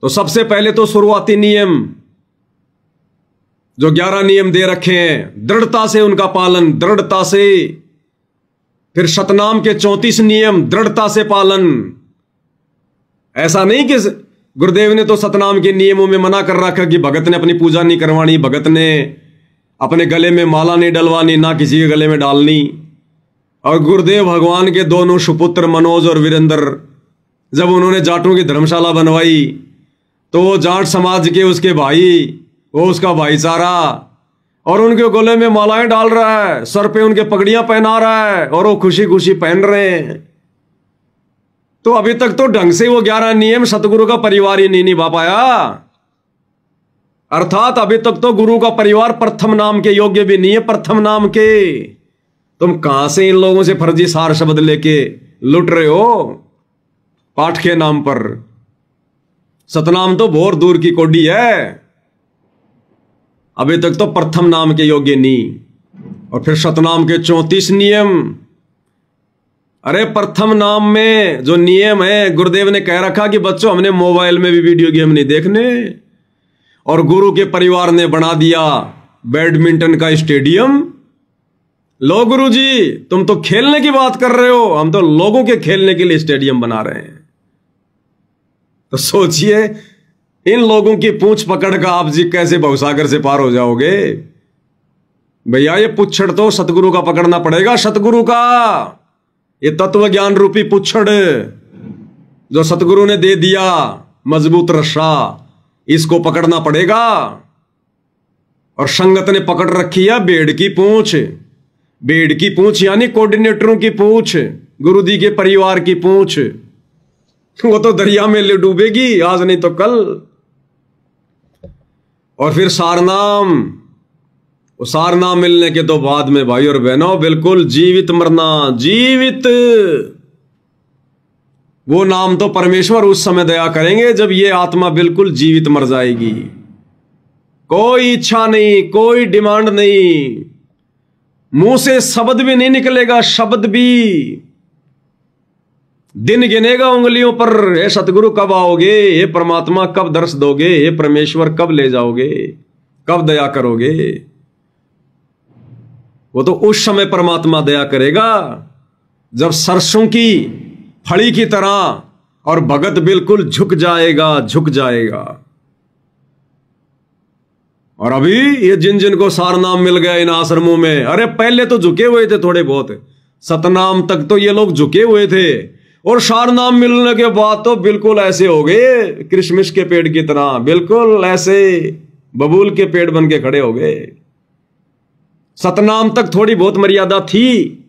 तो सबसे पहले तो शुरुआती नियम जो 11 नियम दे रखे हैं, दृढ़ता से उनका पालन, दृढ़ता से। फिर सतनाम के 34 नियम, दृढ़ता से पालन। ऐसा नहीं कि गुरुदेव ने तो सतनाम के नियमों में मना कर रखा कि भगत ने अपनी पूजा नहीं करवानी, भगत ने अपने गले में माला नहीं डलवानी, ना किसी के गले में डालनी। और गुरुदेव भगवान के दोनों सुपुत्र मनोज और वीरेंद्र, जब उन्होंने जाटों की धर्मशाला बनवाई तो वो जाट समाज के उसके भाई, वो उसका भाईचारा, और उनके गले में मालाएं डाल रहा है, सर पे उनके पगड़ियां पहना रहा है, और वो खुशी खुशी पहन रहे हैं। तो अभी तक तो ढंग से वो 11 नियम सतगुरु का परिवार ही नहीं निभा पाया। अर्थात अभी तक तो गुरु का परिवार प्रथम नाम के योग्य भी नहीं है, प्रथम नाम के। तुम कहां से इन लोगों से फर्जी सार शब्द लेके लुट रहे हो पाठ के नाम पर? सतनाम तो बहुत दूर की कोडी है, अभी तक तो प्रथम नाम के योग्य नहीं। और फिर सतनाम के 34 नियम। अरे प्रथम नाम में जो नियम है, गुरुदेव ने कह रखा कि बच्चों हमने मोबाइल में भी वीडियो गेम नहीं देखने, और गुरु के परिवार ने बना दिया बैडमिंटन का स्टेडियम। लो गुरुजी, तुम तो खेलने की बात कर रहे हो, हम तो लोगों के खेलने के लिए स्टेडियम बना रहे हैं। तो सोचिए इन लोगों की पूंछ पकड़ का आप जी कैसे भवसागर से पार हो जाओगे? भैया ये पुच्छड़ तो सतगुरु का पकड़ना पड़ेगा, सतगुरु का। ये तत्व ज्ञान रूपी पुच्छड़ जो सतगुरु ने दे दिया, मजबूत रस्सा, इसको पकड़ना पड़ेगा। और संगत ने पकड़ रखी है भेड़ की पूंछ। भेड़ की पूंछ यानी कोऑर्डिनेटरों की पूंछ, गुरु जी के परिवार की पूंछ। वो तो दरिया में ले डूबेगी, आज नहीं तो कल। और फिर सारनाम, वो सारनाम मिलने के तो बाद में भाई और बहनों बिल्कुल जीवित मरना, जीवित। वो नाम तो परमेश्वर उस समय दया करेंगे जब ये आत्मा बिल्कुल जीवित मर जाएगी। कोई इच्छा नहीं, कोई डिमांड नहीं, मुंह से शब्द भी नहीं निकलेगा, शब्द भी। दिन गिनेगा उंगलियों पर, हे सतगुरु कब आओगे, हे परमात्मा कब दर्श दोगे, हे परमेश्वर कब ले जाओगे, कब दया करोगे। वो तो उस समय परमात्मा दया करेगा जब सरसों की फड़ी की तरह और भगत बिल्कुल झुक जाएगा, झुक जाएगा। और अभी ये जिन जिन को सारनाम मिल गया इन आश्रमों में, अरे पहले तो झुके हुए थे थोड़े बहुत, सतनाम तक तो ये लोग झुके हुए थे, और सारनाम मिलने के बाद तो बिल्कुल ऐसे हो गए क्रिसमस के पेड़ की तरह, बिल्कुल ऐसे बबूल के पेड़ बन के खड़े हो गए। सतनाम तक थोड़ी बहुत मर्यादा थी,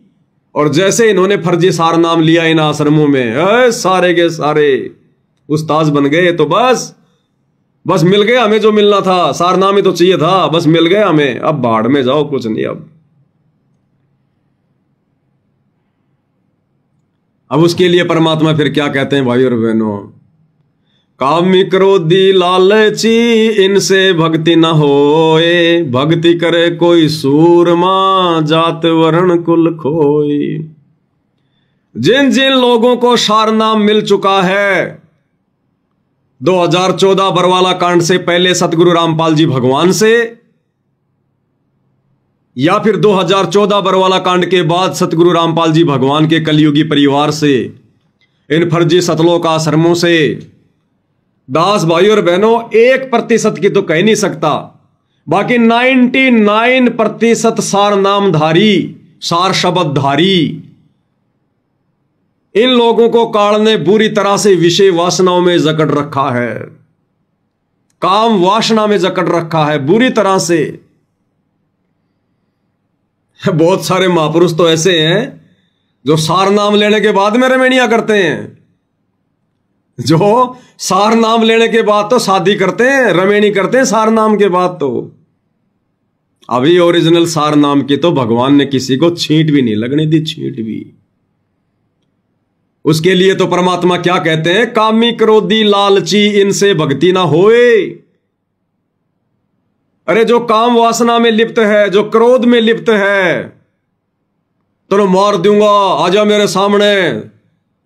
और जैसे इन्होंने फर्जी सारनाम लिया इन आश्रमों में, सारे के सारे उस्ताद बन गए। तो बस मिल गया हमें जो मिलना था, सारनाम ही तो चाहिए था, बस मिल गया हमें, अब भाड़ में जाओ, कुछ नहीं। अब उसके लिए परमात्मा फिर क्या कहते हैं भाई और बहनों? कामी क्रोधी लालची इनसे भक्ति न होए, भक्ति करे कोई सूरमा जात वर्ण कुल खोए। जिन जिन लोगों को सारनाम मिल चुका है 2014 बरवाला कांड से पहले सतगुरु रामपाल जी भगवान से, या फिर 2014 बरवाला कांड के बाद सतगुरु रामपाल जी भगवान के कलयुगी परिवार से, इन फर्जी सतलोक आश्रमों से, दास भाई और बहनों 1% की तो कह नहीं सकता, बाकी 99% सार नामधारी, सार शब्दधारी इन लोगों को काल ने बुरी तरह से विषय वासनाओं में जकड़ रखा है, काम वासना में जकड़ रखा है बुरी तरह से। बहुत सारे महापुरुष तो ऐसे हैं जो सार नाम लेने के बाद में रमेणियां करते हैं, जो सार नाम लेने के बाद तो शादी करते हैं, रमेणी करते हैं सार नाम के बाद। तो अभी ओरिजिनल सार नाम की तो भगवान ने किसी को छींट भी नहीं लगने दी, छींट भी। उसके लिए तो परमात्मा क्या कहते हैं? कामी क्रोधी लालची इनसे भक्ति ना होए। अरे जो काम वासना में लिप्त है, जो क्रोध में लिप्त है, तो मार दूंगा, आजा मेरे सामने,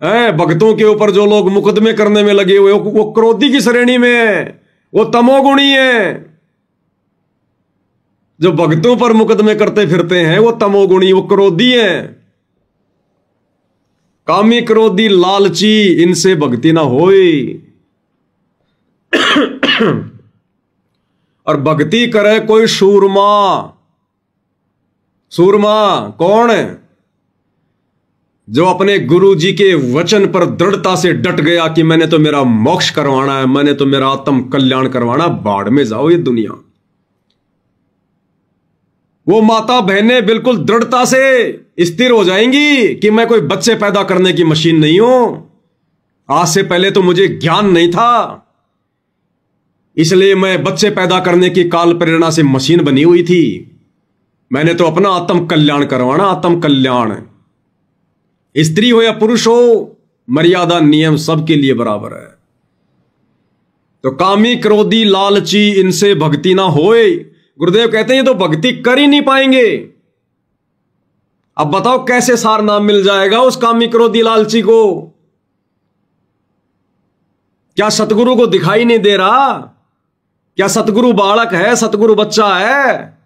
भक्तों के ऊपर जो लोग मुकदमे करने में लगे हुए वो क्रोधी की श्रेणी में है, वो तमोगुणी है। जो भक्तों पर मुकदमे करते फिरते हैं वो तमोगुणी, वो क्रोधी है। कामी क्रोधी लालची इनसे भक्ति ना होए। और भक्ति करे कोई सूरमा। सूरमा कौन है? जो अपने गुरु जी के वचन पर दृढ़ता से डट गया कि मैंने तो मेरा मोक्ष करवाना है, मैंने तो मेरा आत्म कल्याण करवाना। बाढ़ में जाओ ये दुनिया। वो माता बहनें बिल्कुल दृढ़ता से स्थिर हो जाएंगी कि मैं कोई बच्चे पैदा करने की मशीन नहीं हूं। आज से पहले तो मुझे ज्ञान नहीं था, इसलिए मैं बच्चे पैदा करने की काल प्रेरणा से मशीन बनी हुई थी। मैंने तो अपना आत्म कल्याण करवाना, आत्म कल्याण। स्त्री हो या पुरुष हो, मर्यादा नियम सबके लिए बराबर है। तो कामी क्रोधी लालची इनसे भक्ति ना होए। गुरुदेव कहते हैं ये तो भक्ति कर ही नहीं पाएंगे। अब बताओ कैसे सार नाम मिल जाएगा उस कामी क्रोधी लालची को? क्या सतगुरु को दिखाई नहीं दे रहा? क्या सतगुरु बालक है, सतगुरु बच्चा है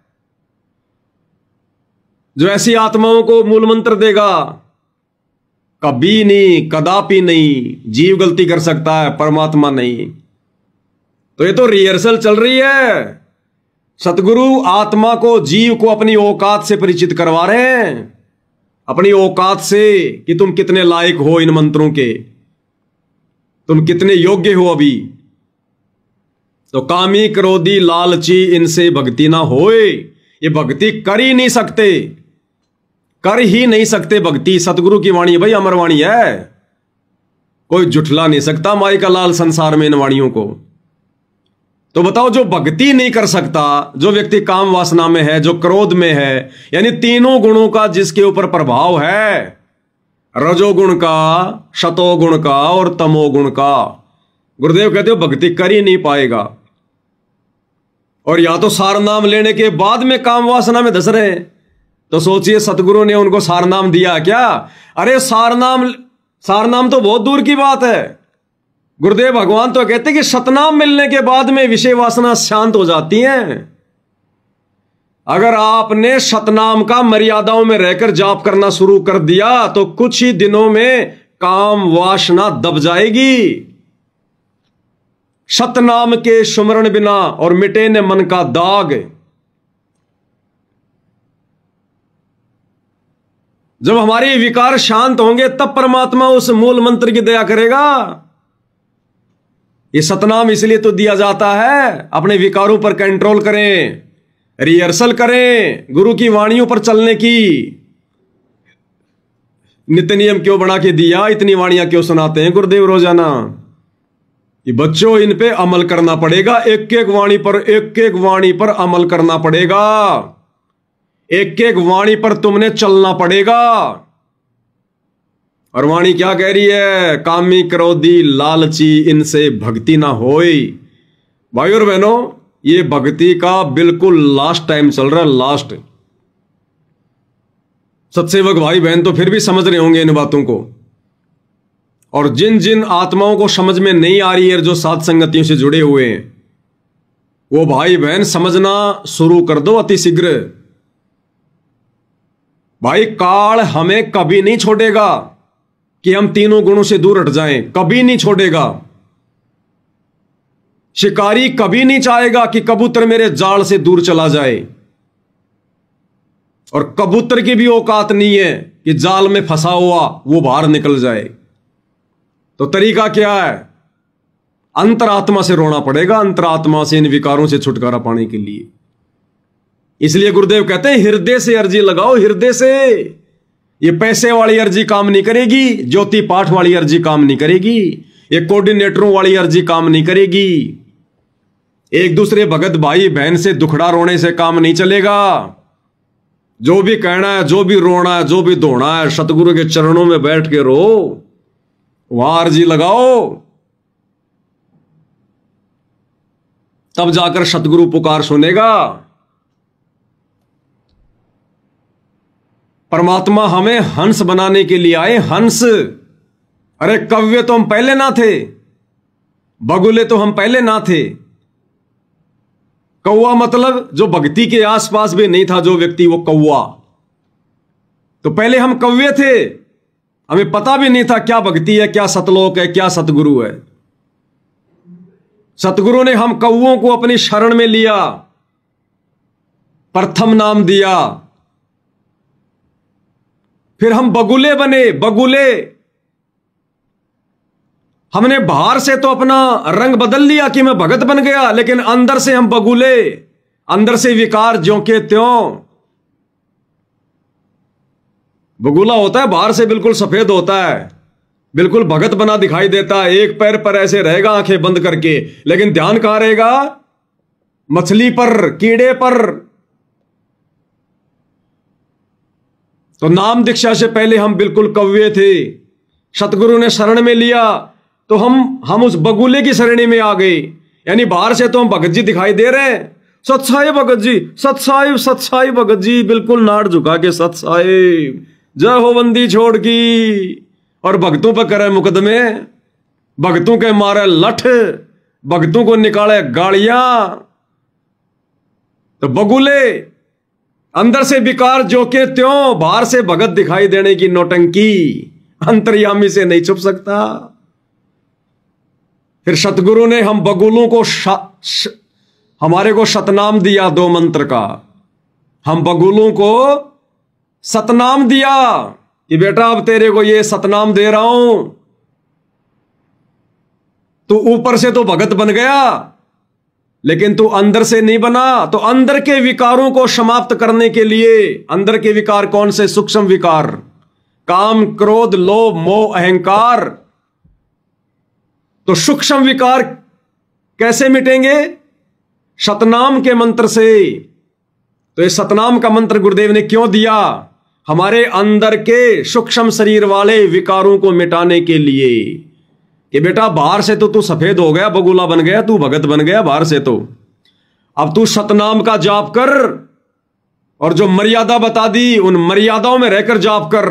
जो ऐसी आत्माओं को मूल मंत्र देगा? कभी नहीं, कदापि नहीं। जीव गलती कर सकता है, परमात्मा नहीं। तो ये तो रिहर्सल चल रही है। सतगुरु आत्मा को, जीव को अपनी औकात से परिचित करवा रहे हैं, अपनी औकात से कि तुम कितने लायक हो इन मंत्रों के, तुम कितने योग्य हो अभी। तो कामी क्रोधी लालची इनसे भक्ति ना होए। ये भक्ति कर ही नहीं सकते, कर ही नहीं सकते भक्ति। सतगुरु की वाणी भाई अमर वाणी है, कोई जुठला नहीं सकता माई का लाल संसार में इन वाणियों को। तो बताओ जो भक्ति नहीं कर सकता, जो व्यक्ति काम वासना में है, जो क्रोध में है, यानी तीनों गुणों का जिसके ऊपर प्रभाव है, रजोगुण का, शतोगुण का और तमोगुण का, गुरुदेव कहते हो भक्ति कर ही नहीं पाएगा। और या तो सार नाम लेने के बाद में काम वासना में धस रहे हैं। तो सोचिए सतगुरु ने उनको सार नाम दिया क्या? अरे सार नाम तो बहुत दूर की बात है। गुरुदेव भगवान तो कहते कि सतनाम मिलने के बाद में विषय वासना शांत हो जाती हैं। अगर आपने सतनाम का मर्यादाओं में रहकर जाप करना शुरू कर दिया तो कुछ ही दिनों में काम वासना दब जाएगी। सतनाम के सुमरण बिना और मिटे न मन का दाग। जब हमारे विकार शांत होंगे तब परमात्मा उस मूल मंत्र की दया करेगा। ये सतनाम इसलिए तो दिया जाता है, अपने विकारों पर कंट्रोल करें, रिहर्सल करें, गुरु की वाणियों पर चलने की। नित्य नियम क्यों बना के दिया? इतनी वाणियां क्यों सुनाते हैं गुरुदेव रोजाना? ये बच्चों इन पे अमल करना पड़ेगा। एक एक वाणी पर अमल करना पड़ेगा। एक एक वाणी पर तुमने चलना पड़ेगा। और वाणी क्या कह रही है? कामी क्रोधी लालची इनसे भक्ति ना होई। भाई और बहनों, ये भक्ति का बिल्कुल लास्ट टाइम चल रहा है, लास्ट। सत्सेवक भाई बहन तो फिर भी समझ रहे होंगे इन बातों को। और जिन जिन आत्माओं को समझ में नहीं आ रही है, जो साथ संगतियों से जुड़े हुए हैं, वो भाई बहन समझना शुरू कर दो अति शीघ्र। भाई काल हमें कभी नहीं छोड़ेगा कि हम तीनों गुणों से दूर हट जाएं, कभी नहीं छोड़ेगा। शिकारी कभी नहीं चाहेगा कि कबूतर मेरे जाल से दूर चला जाए, और कबूतर की भी औकात नहीं है कि जाल में फंसा हुआ वो बाहर निकल जाए। तो तरीका क्या है? अंतरात्मा से रोना पड़ेगा, अंतरात्मा से, इन विकारों से छुटकारा पाने के लिए। इसलिए गुरुदेव कहते हैं हृदय से अर्जी लगाओ, हृदय से। ये पैसे वाली अर्जी काम नहीं करेगी, ज्योति पाठ वाली अर्जी काम नहीं करेगी, ये कोऑर्डिनेटरों वाली अर्जी काम नहीं करेगी, एक दूसरे भगत भाई बहन से दुखड़ा रोने से काम नहीं चलेगा। जो भी कहना है, जो भी रोना है, जो भी धोना है, सतगुरु के चरणों में बैठ के रो, वहां अर्जी लगाओ। तब जाकर सतगुरु पुकार सुनेगा। परमात्मा हमें हंस बनाने के लिए आए, हंस। अरे कव्य तो हम पहले ना थे, बगुले तो हम पहले ना थे। कौवा मतलब जो भक्ति के आसपास भी नहीं था जो व्यक्ति, वो कौवा। तो पहले हम कव्य थे, हमें पता भी नहीं था क्या भक्ति है, क्या सतलोक है, क्या सतगुरु है। सतगुरु ने हम कौवों को अपनी शरण में लिया, प्रथम नाम दिया, फिर हम बगुले बने। बगुले हमने बाहर से तो अपना रंग बदल लिया कि मैं भगत बन गया, लेकिन अंदर से हम बगुले, अंदर से विकार ज्यों के त्यों। बगुला होता है बाहर से बिल्कुल सफेद होता है, बिल्कुल भगत बना दिखाई देता है, एक पैर पर ऐसे रहेगा आंखें बंद करके, लेकिन ध्यान कहां रहेगा? मछली पर, कीड़े पर। तो नाम दीक्षा से पहले हम बिल्कुल कव्य थे। सतगुरु ने शरण में लिया तो हम उस बगुले की श्रेणी में आ गए। यानी बाहर से तो हम भगत जी दिखाई दे रहे हैं, सतसाई भगत जी, सतसाई सतसाई भगत जी, बिल्कुल नाड़ झुका के सतसाई, जय हो बंदी छोड़ की। और भक्तों पर करे मुकदमे, भक्तों के मारे लठ, भक्तों को निकाले गाड़ियां। तो बगुले अंदर से विकार जो के त्यों, बाहर से भगत दिखाई देने की नौटंकी अंतर्यामी से नहीं छुप सकता। फिर सतगुरु ने हम बगुलों को हमारे को सतनाम दिया, 2 मंत्र का। हम बगुलों को सतनाम दिया कि बेटा अब तेरे को ये सतनाम दे रहा हूं। तू ऊपर से तो भगत बन गया, लेकिन तू अंदर से नहीं बना। तो अंदर के विकारों को समाप्त करने के लिए, अंदर के विकार कौन से? सूक्ष्म विकार, काम, क्रोध, लोभ, मोह, अहंकार। तो सूक्ष्म विकार कैसे मिटेंगे? सतनाम के मंत्र से। तो ये सतनाम का मंत्र गुरुदेव ने क्यों दिया? हमारे अंदर के सूक्ष्म शरीर वाले विकारों को मिटाने के लिए कि बेटा बाहर से तो तू सफेद हो गया, बगुला बन गया, तू भगत बन गया बाहर से, तो अब तू सतनाम का जाप कर, और जो मर्यादा बता दी उन मर्यादाओं में रहकर जाप कर।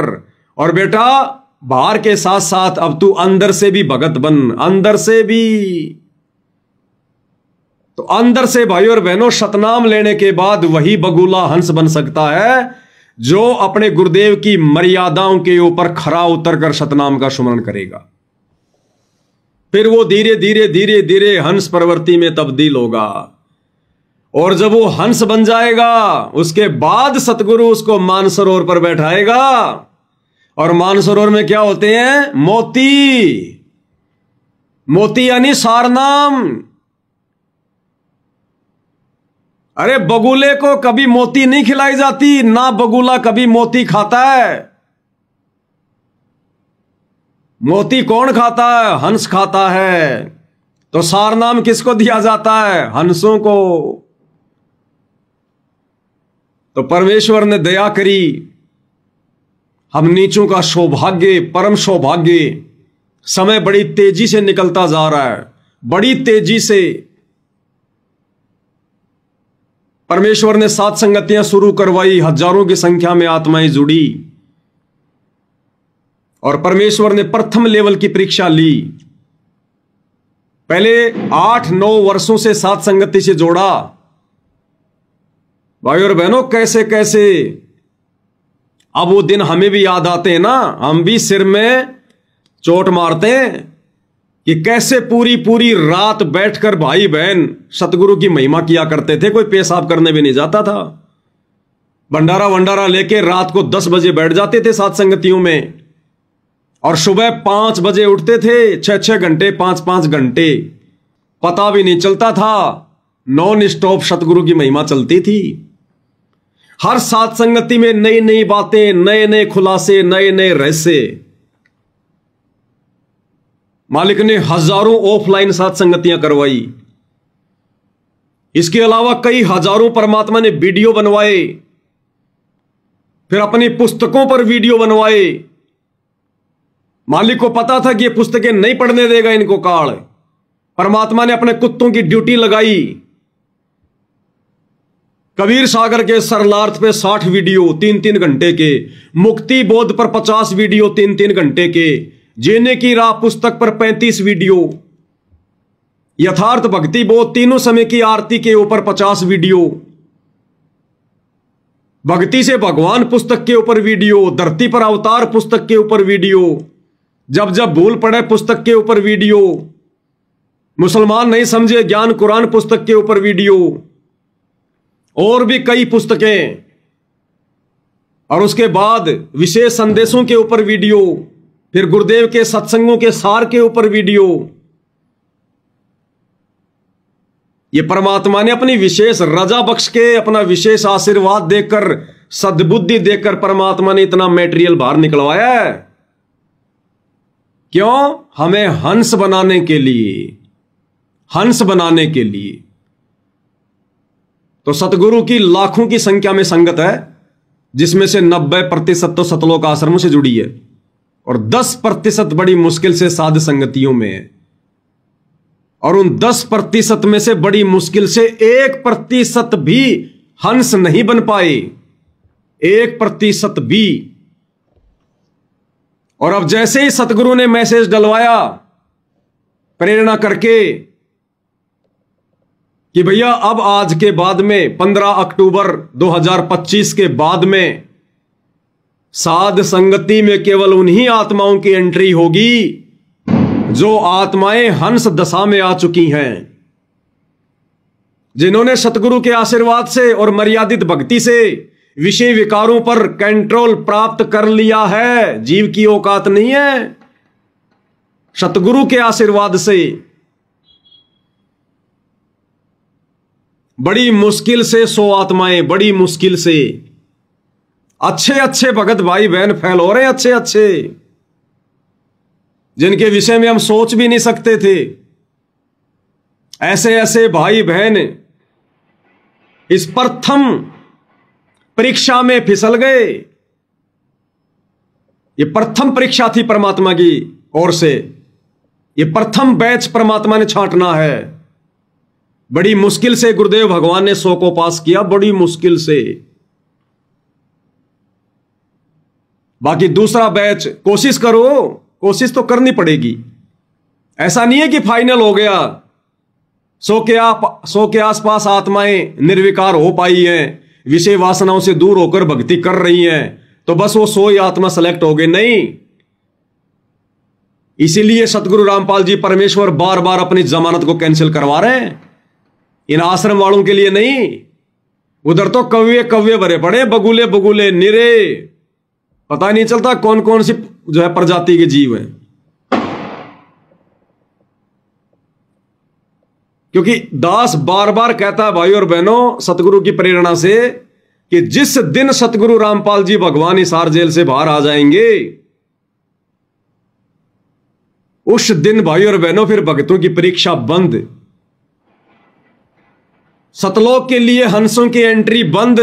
और बेटा बाहर के साथ साथ अब तू अंदर से भी भगत बन, अंदर से भी। तो अंदर से भाई और बहनों सतनाम लेने के बाद वही बगुला हंस बन सकता है जो अपने गुरुदेव की मर्यादाओं के ऊपर खरा उतरकर सतनाम का सुमरण करेगा। फिर वो धीरे धीरे धीरे धीरे हंस प्रवृत्ति में तब्दील होगा, और जब वो हंस बन जाएगा उसके बाद सतगुरु उसको मानसरोवर पर बैठाएगा। और मानसरोवर में क्या होते हैं? मोती। मोती यानी सारनाम। अरे बगुले को कभी मोती नहीं खिलाई जाती, ना बगुला कभी मोती खाता है। मोती कौन खाता है? हंस खाता है। तो सारनाम किसको दिया जाता है? हंसों को। तो परमेश्वर ने दया करी, हम नीचों का सौभाग्य, परम सौभाग्य। समय बड़ी तेजी से निकलता जा रहा है, बड़ी तेजी से। परमेश्वर ने 7 संगतियां शुरू करवाई, हजारों की संख्या में आत्माएं जुड़ी, और परमेश्वर ने प्रथम लेवल की परीक्षा ली। पहले 8-9 वर्षों से 7 संगति से जोड़ा। भाई और बहनों कैसे कैसे अब वो दिन हमें भी याद आते हैं ना, हम भी सिर में चोट मारते हैं कि कैसे पूरी पूरी रात बैठकर भाई बहन सतगुरु की महिमा किया करते थे। कोई पेशाब करने भी नहीं जाता था, भंडारा वंडारा लेके रात को 10 बजे बैठ जाते थे 7 संगतियों में, और सुबह 5 बजे उठते थे। 6-6 घंटे, 5-5 घंटे, पता भी नहीं चलता था। नॉन स्टॉप सतगुरु की महिमा चलती थी। हर 7 संगति में नई नई बातें, नए नए खुलासे, नए नए रहस्य। मालिक ने हजारों ऑफलाइन 7 संगतियां करवाई। इसके अलावा कई हजारों परमात्मा ने वीडियो बनवाए, फिर अपनी पुस्तकों पर वीडियो बनवाए। मालिक को पता था कि ये पुस्तकें नहीं पढ़ने देगा इनको काल। परमात्मा ने अपने कुत्तों की ड्यूटी लगाई। कबीर सागर के सरलार्थ पे 60 वीडियो 3-3 घंटे के, मुक्ति बोध पर 50 वीडियो 3-3 घंटे के, जीने की राह पुस्तक पर 35 वीडियो, यथार्थ भक्ति बोध तीनों समय की आरती के ऊपर 50 वीडियो, भक्ति से भगवान पुस्तक के ऊपर वीडियो, धरती पर अवतार पुस्तक के ऊपर वीडियो, जब जब भूल पड़े पुस्तक के ऊपर वीडियो, मुसलमान नहीं समझे ज्ञान कुरान पुस्तक के ऊपर वीडियो, और भी कई पुस्तकें, और उसके बाद विशेष संदेशों के ऊपर वीडियो, फिर गुरुदेव के सत्संगों के सार के ऊपर वीडियो। ये परमात्मा ने अपनी विशेष रजा बख्श के, अपना विशेष आशीर्वाद देकर, सद्बुद्धि देकर परमात्मा ने इतना मेटेरियल बाहर निकलवाया है। क्यों? हमें हंस बनाने के लिए, हंस बनाने के लिए। तो सतगुरु की लाखों की संख्या में संगत है, जिसमें से 90% तो सतलोक आश्रम से जुड़ी है और 10% बड़ी मुश्किल से साध संगतियों में है। और उन 10% में से बड़ी मुश्किल से 1% भी हंस नहीं बन पाए, 1% भी। और अब जैसे ही सतगुरु ने मैसेज डलवाया प्रेरणा करके कि भैया अब आज के बाद में 15 अक्टूबर 2025 के बाद में साध संगति में केवल उन्हीं आत्माओं की एंट्री होगी जो आत्माएं हंस दशा में आ चुकी हैं, जिन्होंने सतगुरु के आशीर्वाद से और मर्यादित भक्ति से विषय विकारों पर कंट्रोल प्राप्त कर लिया है। जीव की औकात नहीं है, सतगुरु के आशीर्वाद से। बड़ी मुश्किल से 100 आत्माएं, बड़ी मुश्किल से अच्छे अच्छे भगत भाई बहन फैल हो रहे हैं, अच्छे अच्छे, जिनके विषय में हम सोच भी नहीं सकते थे। ऐसे ऐसे भाई बहन इस प्रथम परीक्षा में फिसल गए। ये प्रथम परीक्षा थी परमात्मा की ओर से, ये प्रथम बैच परमात्मा ने छांटना है। बड़ी मुश्किल से गुरुदेव भगवान ने 100 को पास किया, बड़ी मुश्किल से। बाकी दूसरा बैच कोशिश करो, कोशिश तो करनी पड़ेगी। ऐसा नहीं है कि फाइनल हो गया, 100 के आसपास आत्माएं निर्विकार हो पाई हैं, विषय वासनाओं से दूर होकर भक्ति कर रही हैं, तो बस वो 100 ही आत्मा सेलेक्ट हो गए, नहीं। इसीलिए सतगुरु रामपाल जी परमेश्वर बार बार अपनी जमानत को कैंसिल करवा रहे हैं, इन आश्रम वालों के लिए नहीं। उधर तो कव्य कव्य भरे पड़े, बगुले बगुले निरे, पता नहीं चलता कौन कौन सी जो है प्रजाति के जीव हैं। क्योंकि दास बार बार कहता है भाई और बहनों सतगुरु की प्रेरणा से कि जिस दिन सतगुरु रामपाल जी भगवान हिसार जेल से बाहर आ जाएंगे, उस दिन भाई और बहनों फिर भक्तों की परीक्षा बंद, सतलोक के लिए हंसों की एंट्री बंद।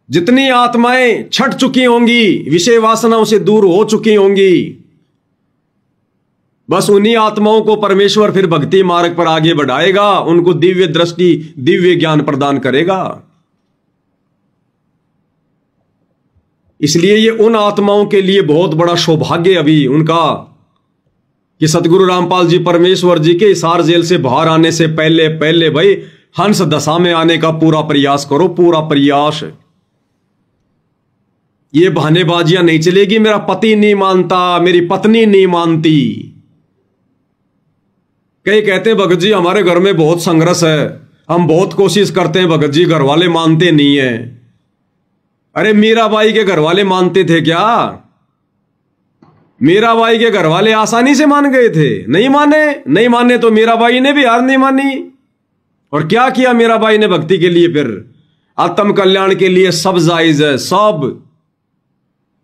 जितनी आत्माएं छट चुकी होंगी, विषय वासनाओं से दूर हो चुकी होंगी, बस उन्हीं आत्माओं को परमेश्वर फिर भक्ति मार्ग पर आगे बढ़ाएगा, उनको दिव्य दृष्टि, दिव्य ज्ञान प्रदान करेगा। इसलिए ये उन आत्माओं के लिए बहुत बड़ा सौभाग्य अभी उनका कि सतगुरु रामपाल जी परमेश्वर जी के हिसार जेल से बाहर आने से पहले पहले भाई हंस दशा में आने का पूरा प्रयास करो, पूरा प्रयास। ये बहानेबाजियां नहीं चलेगी, मेरा पति नहीं मानता, मेरी पत्नी नहीं मानती। कई कहते हैं भगत जी हमारे घर में बहुत संघर्ष है, हम बहुत कोशिश करते हैं भगत जी, घर वाले मानते नहीं है। अरे मीराबाई के घर वाले मानते थे क्या? मीराबाई के घर वाले आसानी से मान गए थे? नहीं माने, नहीं माने तो मीराबाई ने भी हार नहीं मानी। और क्या किया मीराबाई ने भक्ति के लिए? फिर आत्म कल्याण के लिए सब जायज है, सब।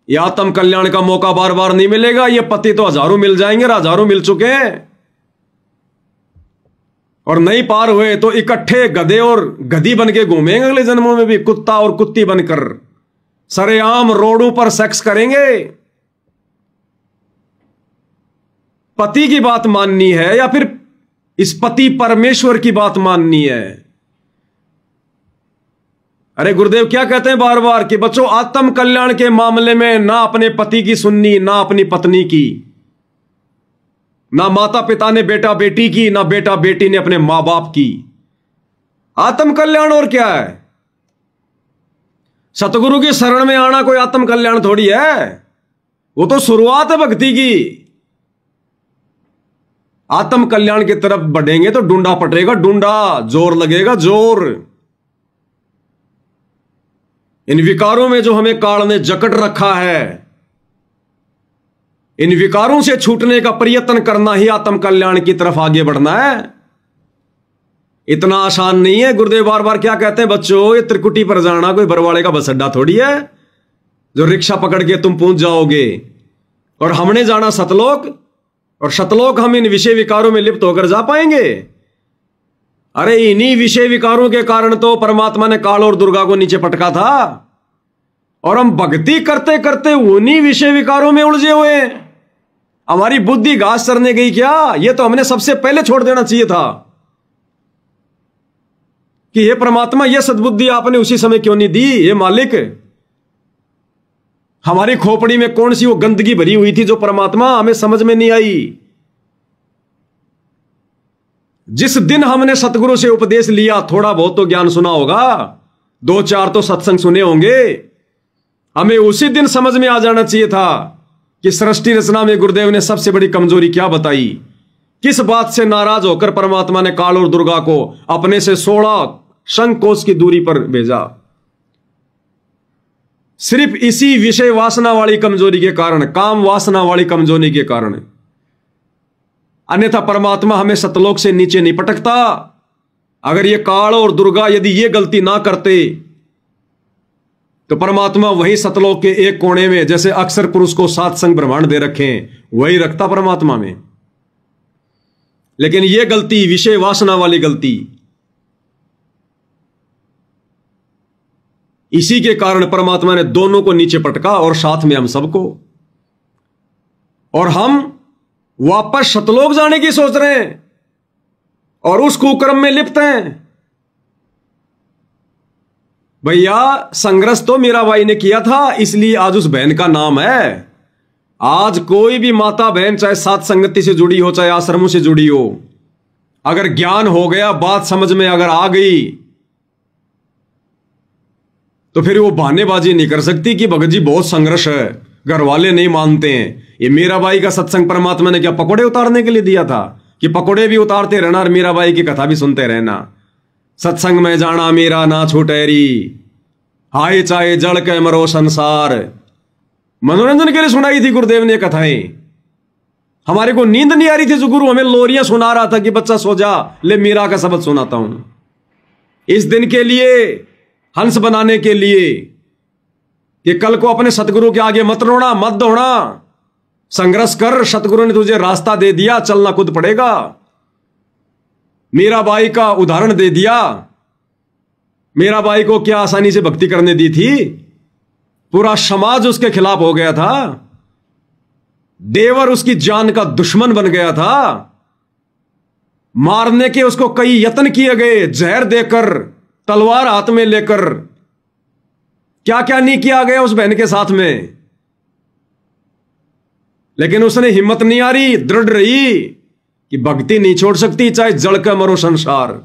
ये आत्म कल्याण का मौका बार बार नहीं मिलेगा, ये पति तो हजारों मिल जाएंगे, हजारों मिल चुके हैं। और नहीं पार हुए तो इकट्ठे गधे और गधी बन के घूमेंगे अगले जन्मों में भी, कुत्ता और कुत्ती बनकर सरेआम रोडों पर सेक्स करेंगे। पति की बात माननी है या फिर इस पति परमेश्वर की बात माननी है? अरे गुरुदेव क्या कहते हैं बार बार कि बच्चों, आत्म कल्याण के मामले में ना अपने पति की सुननी, ना अपनी पत्नी की, ना माता पिता ने बेटा बेटी की, ना बेटा बेटी ने अपने मां बाप की। आत्म कल्याण और क्या है? सतगुरु की शरण में आना कोई आत्म कल्याण थोड़ी है, वो तो शुरुआत है भक्ति की। आत्म कल्याण की तरफ बढ़ेंगे तो डूंडा पटेगा, डूंडा, जोर लगेगा, जोर। इन विकारों में जो हमें काल ने जकड़ रखा है, इन विकारों से छूटने का प्रयत्न करना ही आत्म कल्याण की तरफ आगे बढ़ना है। इतना आसान नहीं है। गुरुदेव बार बार क्या कहते हैं, बच्चों ये त्रिकुटी पर जाना कोई बरवाड़े का बस अड्डा थोड़ी है जो रिक्शा पकड़ के तुम पहुंच जाओगे। और हमने जाना सतलोक, और सतलोक हम इन विषय विकारों में लिप्त होकर जा पाएंगे। अरे इन्हीं विषय विकारों के कारण तो परमात्मा ने काल और दुर्गा को नीचे पटका था, और हम भक्ति करते करते उन्हीं विषय विकारों में उलझे हुए। हमारी बुद्धि घास चरने गई क्या? यह तो हमने सबसे पहले छोड़ देना चाहिए था कि हे परमात्मा, यह सद्बुद्धि आपने उसी समय क्यों नहीं दी? ये मालिक, हमारी खोपड़ी में कौन सी वो गंदगी भरी हुई थी जो परमात्मा हमें समझ में नहीं आई। जिस दिन हमने सतगुरु से उपदेश लिया, थोड़ा बहुत तो ज्ञान सुना होगा, 2-4 तो सत्संग सुने होंगे, हमें उसी दिन समझ में आ जाना चाहिए था कि सृष्टि रचना में गुरुदेव ने सबसे बड़ी कमजोरी क्या बताई। किस बात से नाराज होकर परमात्मा ने काल और दुर्गा को अपने से 16 शंखकोश की दूरी पर भेजा? सिर्फ इसी विषय वासना वाली कमजोरी के कारण, काम वासना वाली कमजोरी के कारण। अन्यथा परमात्मा हमें सतलोक से नीचे नहीं पटकता। अगर ये काल और दुर्गा यदि ये गलती ना करते तो परमात्मा वही सतलोक के एक कोने में, जैसे अक्सर पुरुष को 7 संग ब्रह्मांड दे रखे हैं, वही रखता परमात्मा में। लेकिन ये गलती, विषय वासना वाली गलती, इसी के कारण परमात्मा ने दोनों को नीचे पटका और साथ में हम सबको। और हम वापस सतलोक जाने की सोच रहे हैं और उस कुकर्म में लिप्त हैं। भैया संघर्ष तो मीराबाई ने किया था, इसलिए आज उस बहन का नाम है। आज कोई भी माता बहन, चाहे सात संगति से जुड़ी हो, चाहे आश्रमों से जुड़ी हो, अगर ज्ञान हो गया, बात समझ में अगर आ गई, तो फिर वो बहानेबाजी नहीं कर सकती कि भगत जी बहुत संघर्ष है, घर वाले नहीं मानते हैं। ये मीराबाई का सत्संग परमात्मा ने क्या पकोड़े उतारने के लिए दिया था कि पकोड़े भी उतारते रहना और मीराबाई की कथा भी सुनते रहना? सत्संग में जाना मीरा ना छूटेरी, हाय चाहे जड़ के मरो संसार। मनोरंजन के लिए सुनाई थी गुरुदेव ने कथाएं। हमारे को नींद नहीं आ रही थी जो गुरु हमें लोरियां सुना रहा था कि बच्चा सो जा, ले मीरा का शब्द सुनाता हूं। इस दिन के लिए, हंस बनाने के लिए कि कल को अपने सतगुरु के आगे मत रोना, मत दौड़ना, संघर्ष कर, सतगुरु ने तुझे रास्ता दे दिया, चलना खुद पड़ेगा। मीराबाई का उदाहरण दे दिया। मीराबाई को क्या आसानी से भक्ति करने दी थी? पूरा समाज उसके खिलाफ हो गया था, देवर उसकी जान का दुश्मन बन गया था, मारने के उसको कई यत्न किए गए, जहर देकर, तलवार हाथ में लेकर, क्या क्या नहीं किया गया उस बहन के साथ में। लेकिन उसने हिम्मत नहीं आ रही, दृढ़ रही कि भक्ति नहीं छोड़ सकती, चाहे जड़ का मरो संसार।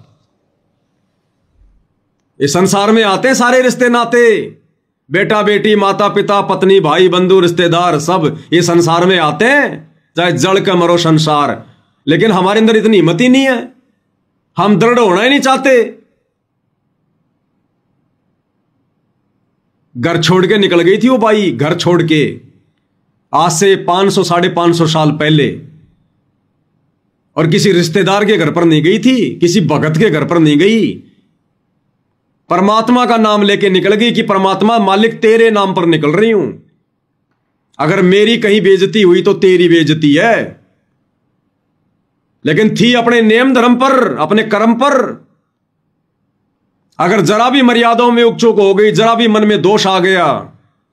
इस संसार में आते हैं सारे रिश्ते नाते, बेटा बेटी, माता पिता, पत्नी, भाई बंधु, रिश्तेदार, सब इस संसार में आते हैं, चाहे जड़ का मरो संसार। लेकिन हमारे अंदर इतनी हिम्मत ही नहीं है, हम दृढ़ होना ही नहीं चाहते। घर छोड़ के निकल गई थी वो बाई, घर छोड़ के, आज से 500 550 साल पहले। और किसी रिश्तेदार के घर पर नहीं गई थी, किसी भगत के घर पर नहीं गई, परमात्मा का नाम लेके निकल गई कि परमात्मा मालिक तेरे नाम पर निकल रही हूं, अगर मेरी कहीं बेइज्जती हुई तो तेरी बेइज्जती है। लेकिन थी अपने नियम धर्म पर, अपने कर्म पर। अगर जरा भी मर्यादाओं में उकचूक हो गई, जरा भी मन में दोष आ गया,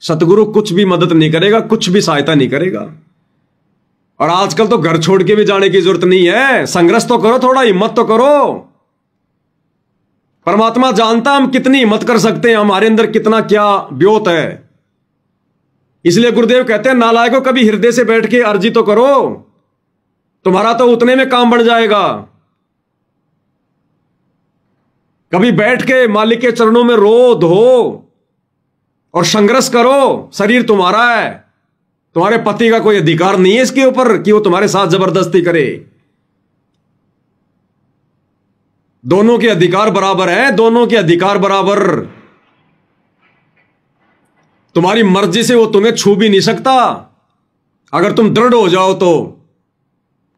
सतगुरु कुछ भी मदद नहीं करेगा, कुछ भी सहायता नहीं करेगा। और आजकल तो घर छोड़ के भी जाने की जरूरत नहीं है, संघर्ष तो करो, थोड़ा हिम्मत तो करो। परमात्मा जानता हम कितनी हिम्मत कर सकते हैं, हमारे अंदर कितना क्या ब्योत है। इसलिए गुरुदेव कहते हैं नालायकों कभी हृदय से बैठ के अर्जी तो करो, तुम्हारा तो उतने में काम बढ़ जाएगा। कभी बैठ के मालिक के चरणों में रो धो और संघर्ष करो। शरीर तुम्हारा है, तुम्हारे पति का कोई अधिकार नहीं है इसके ऊपर कि वो तुम्हारे साथ जबरदस्ती करे। दोनों के अधिकार बराबर है, दोनों के अधिकार बराबर। तुम्हारी मर्जी से वो तुम्हें छू भी नहीं सकता। अगर तुम दृढ़ हो जाओ तो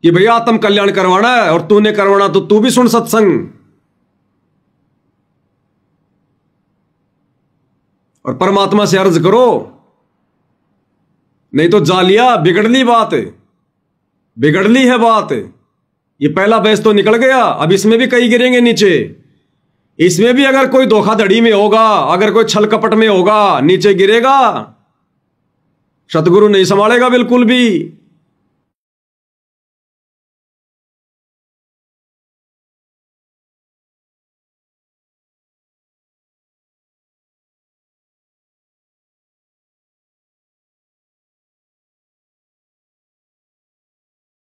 कि भैया आत्म कल्याण करवाना है और तूने करवाना तो तू भी सुन सत्संग। और परमात्मा से अर्ज करो, नहीं तो जालिया बिगड़ली बात, बिगड़ली है बात। ये पहला बैच तो निकल गया, अब इसमें भी कई गिरेंगे नीचे। इसमें भी अगर कोई धोखाधड़ी में होगा, अगर कोई छल कपट में होगा, नीचे गिरेगा। सतगुरु नहीं संभालेगा बिल्कुल भी।